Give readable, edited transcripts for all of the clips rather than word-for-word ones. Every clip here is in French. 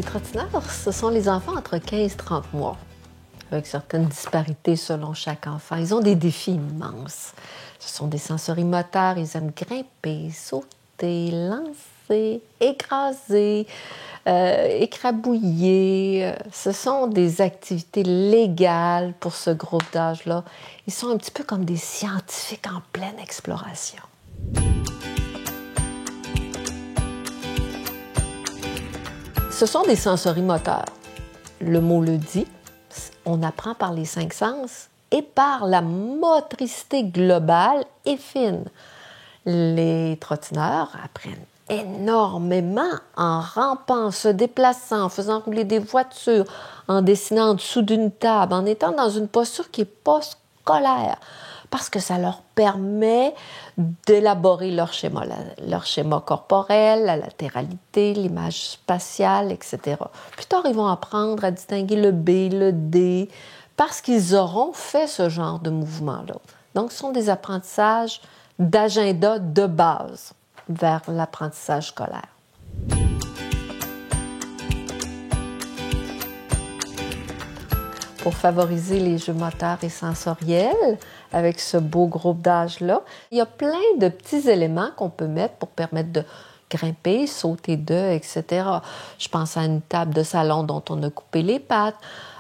trottineurs, ce sont les enfants entre 15 et 30 mois, avec certaines disparités selon chaque enfant. Ils ont des défis immenses. Ce sont des sensorimoteurs, ils aiment grimper, sauter, lancer, écraser, écrabouiller. Ce sont des activités légales pour ce groupe d'âge-là. Ils sont un petit peu comme des scientifiques en pleine exploration. Ce sont des sensorimoteurs. Le mot le dit, on apprend par les 5 sens et par la motricité globale et fine. Les trottineurs apprennent énormément en rampant, en se déplaçant, en faisant rouler des voitures, en dessinant en dessous d'une table, en étant dans une posture qui n'est pas scolaire, parce que ça leur permet d'élaborer leur schéma corporel, la latéralité, l'image spatiale, etc. Plus tard, ils vont apprendre à distinguer le B, le D, parce qu'ils auront fait ce genre de mouvement-là. Donc, ce sont des apprentissages d'agenda de base vers l'apprentissage scolaire. Pour favoriser les jeux moteurs et sensoriels avec ce beau groupe d'âge-là, il y a plein de petits éléments qu'on peut mettre pour permettre de grimper, sauter d'eux, etc. Je pense à une table de salon dont on a coupé les pattes,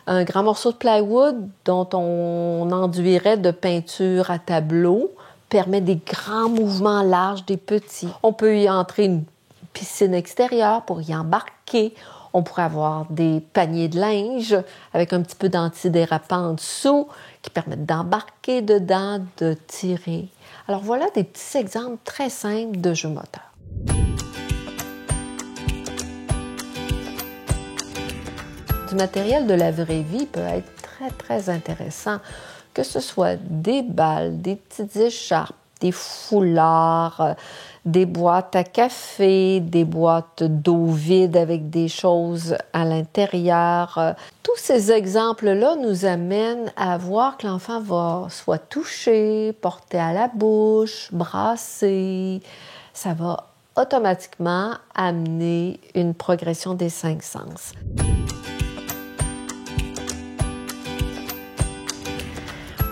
un grand morceau de plywood dont on enduirait de peinture à tableau, permet des grands mouvements larges, des petits. On peut y entrer une piscine extérieure pour y embarquer. On pourrait avoir des paniers de linge avec un petit peu d'antidérapant en dessous qui permettent d'embarquer dedans, de tirer. Alors voilà des petits exemples très simples de jeux moteurs. Du matériel de la vraie vie peut être très, très intéressant, que ce soit des balles, des petites écharpes, des foulards, des boîtes à café, des boîtes d'eau vide avec des choses à l'intérieur. Tous ces exemples-là nous amènent à voir que l'enfant va soit toucher, porter à la bouche, brasser. Ça va automatiquement amener une progression des 5 sens.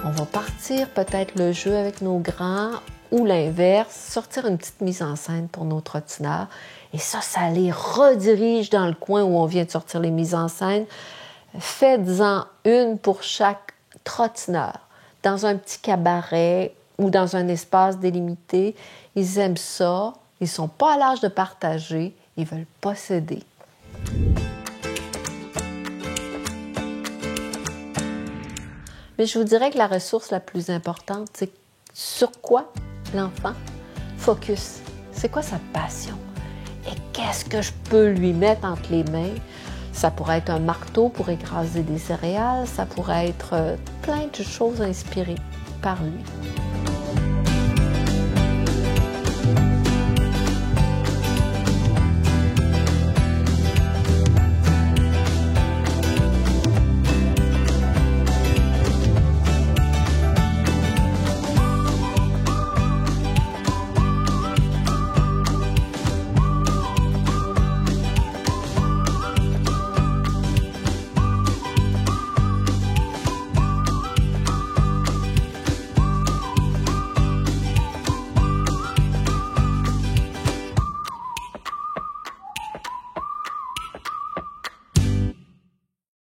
On va partir peut-être le jeu avec nos grands ou l'inverse, sortir une petite mise en scène pour nos trottineurs. Et ça les redirige dans le coin où on vient de sortir les mises en scène. Faites-en une pour chaque trottineur, dans un petit cabaret ou dans un espace délimité. Ils aiment ça, ils ne sont pas à l'âge de partager, ils veulent posséder. Mais je vous dirais que la ressource la plus importante, c'est sur quoi l'enfant focus. C'est quoi sa passion? Et qu'est-ce que je peux lui mettre entre les mains? Ça pourrait être un marteau pour écraser des céréales, ça pourrait être plein de choses inspirées par lui.